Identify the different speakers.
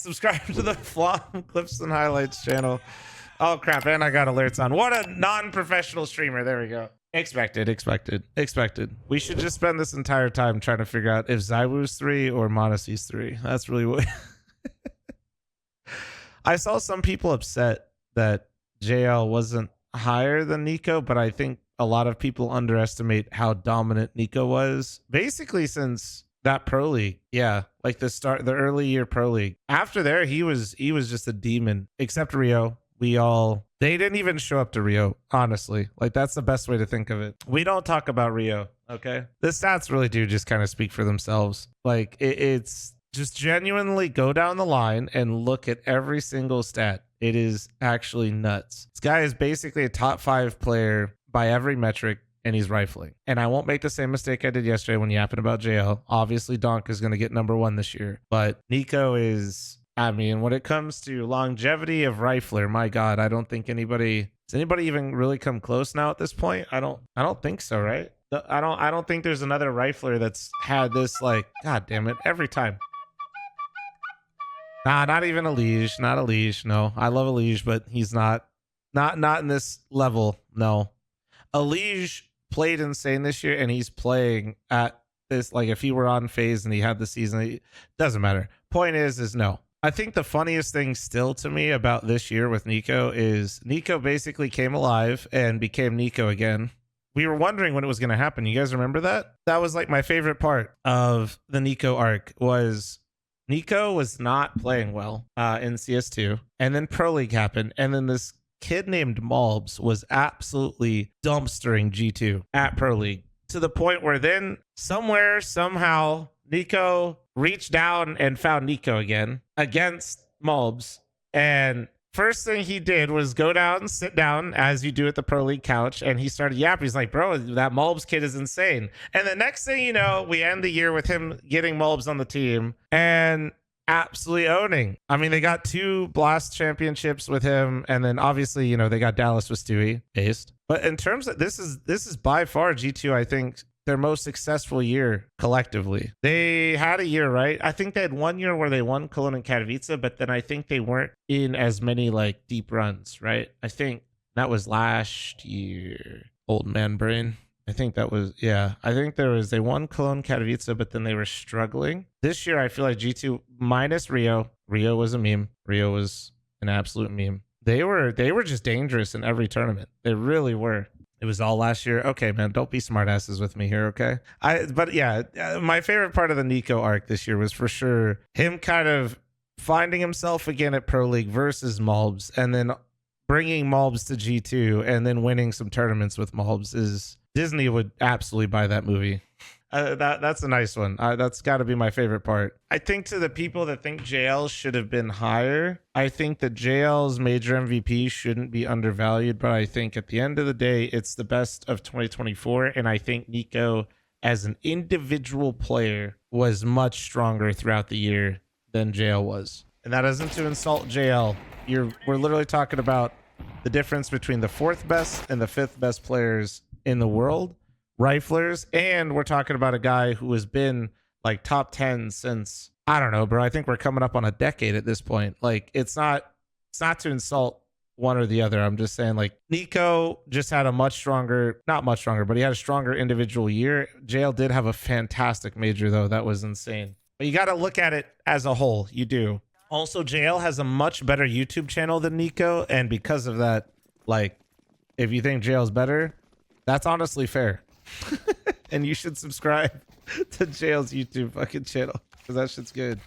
Speaker 1: Subscribe to the fl0m Clips and Highlights channel. Oh crap, and I got alerts on. What a non-professional streamer. There we go. Expected. We should just spend this entire time trying to figure out if Zywoo's 3 or Monacy's 3. That's really what... I saw some people upset that JL wasn't higher than NiKo, but I think a lot of people underestimate how dominant NiKo was. Basically since that Pro League. Yeah, like the early year Pro League. After there, he was just a demon, except Rio. They didn't even show up to Rio, honestly. Like, that's the best way to think of it. We don't talk about Rio, okay? The stats really do just kind of speak for themselves. Like, it's just genuinely go down the line and look at every single stat. It is actually nuts. This guy is basically a top 5 player by every metric, and he's rifling. And I won't make the same mistake I did yesterday when yapping about JL. Obviously, Donk is going to get #1 this year. But NiKo is... I mean, when it comes to longevity of rifler, my God, I don't think does anybody even really come close now at this point? I don't think so, right? I don't think there's another rifler that's had this, like, God damn it, every time. Nah, not even a liege, not a liege. No, I love a liege, but he's not in this level. No, a liege played insane this year, and he's playing at this, like, if he were on phase and he had the season, it doesn't matter. Point is no. I think the funniest thing still to me about this year with NiKo is NiKo basically came alive and became NiKo again. We were wondering when it was going to happen. You guys remember that? That was like my favorite part of the NiKo arc was NiKo was not playing well in CS2. And then Pro League happened. And then this kid named Malbs was absolutely dumpstering G2 at Pro League to the point where then somewhere, somehow, NiKo reached down and found NiKo again against Malbs. And first thing he did was go down, sit down, as you do at the Pro League couch, and he started yapping. He's like, bro, that Malbs kid is insane. And the next thing you know, we end the year with him getting Malbs on the team and absolutely owning. I mean, they got 2 Blast championships with him, and then obviously, you know, they got Dallas with Stewie based. But in terms of this is by far G2, I think, their most successful year collectively. They had a year, right? I think they had 1 year where they won Cologne and Katowice, but then I think they weren't in as many like deep runs, right? I think that was last year. Old man brain. I think that was, yeah. I think they won Cologne, Katowice, but then they were struggling. This year, I feel like G2 minus Rio. Rio was a meme. Rio was an absolute meme. They were just dangerous in every tournament. They really were. It was all last year. Okay, man, don't be smartasses with me here, okay? But yeah, my favorite part of the NiKo arc this year was for sure him kind of finding himself again at Pro League versus Malbs, and then bringing Malbs to G2, and then winning some tournaments with Malbs. Is Disney would absolutely buy that movie. That's a nice one. That's got to be my favorite part. I think to the people that think JL should have been higher, I think that JL's major MVP shouldn't be undervalued, but I think at the end of the day, it's the best of 2024, and I think NiKo as an individual player was much stronger throughout the year than JL was. And that isn't to insult JL. We're literally talking about the difference between the 4th best and the 5th best players in the world. Riflers, and we're talking about a guy who has been like top 10 since, I don't know, bro. I think we're coming up on a decade at this point. Like, it's not to insult one or the other. I'm just saying, like, NiKo just had a much stronger, not much stronger, but he had a stronger individual year. JL did have a fantastic major though. That was insane. But you got to look at it as a whole. You do. Also, JL has a much better YouTube channel than NiKo, and because of that, like, if you think JL's better, that's honestly fair. And you should subscribe to JL's YouTube fucking channel because that shit's good.